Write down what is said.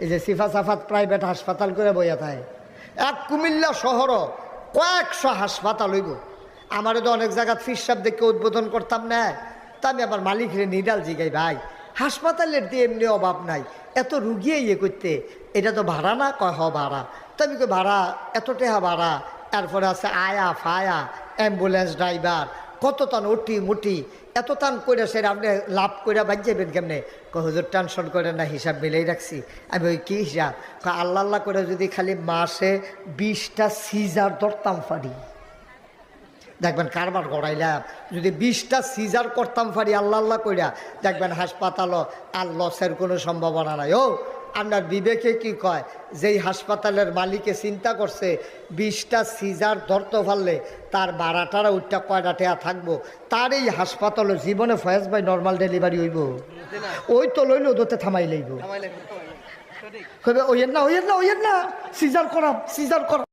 এই যে সিফা সাফাত প্রাইভেট হাসপাতাল করে বইয়া থাকে, এক কুমিল্লা শহরও কয়েকশো হাসপাতাল হইব। আমারও তো অনেক জায়গা ফিরসাব দেখে উদ্বোধন করতাম না, তা আমি আমার মালিকের নিডাল জিগাই, ভাই হাসপাতালের দিয়ে এমনি অভাব নাই, এত রুগিয়ে ইয়ে করতে এটা তো ভাড়া না? কয় হ ভাড়া। তো আমি কই ভাড়া এত টাকা ভাড়া, এরপরে আছে আয়া ফায়া, অ্যাম্বুলেন্স ড্রাইভার, কত টান উঠি মুটি, এত টান করে সেটা আপনি লাভ করে বাঁচবেন কেমনে? হুজুর টেনশন করে না, হিসাব মিলেই রাখছি। আমি ওই কী হিসাব? আল্লাহ আল্লাহ করে যদি খালি মাসে 20টা সিজার ধরতাম পারি, দেখবেন কারবার গড়াইলাম। যদি 20টা সিজার করতাম পারি আল্লাহ আল্লাহ কইরা, দেখবেন হাসপাতালও আর লসের কোনো সম্ভাবনা নাই। ও আপনার বিবেকে কি কয়? যেই হাসপাতালের মালিকে চিন্তা করছে 20টা সিজার ধরতে পারলে তার 12টারা উঠটা কয়টা টেয়া থাকবো, তার এই হাসপাতালের জীবনে ফয়েজ ভাই নর্মাল ডেলিভারি হইব? ওই তো লইল দোতে থামাই লইব, ওইয়ের না সিজার করাম, সিজার করাম।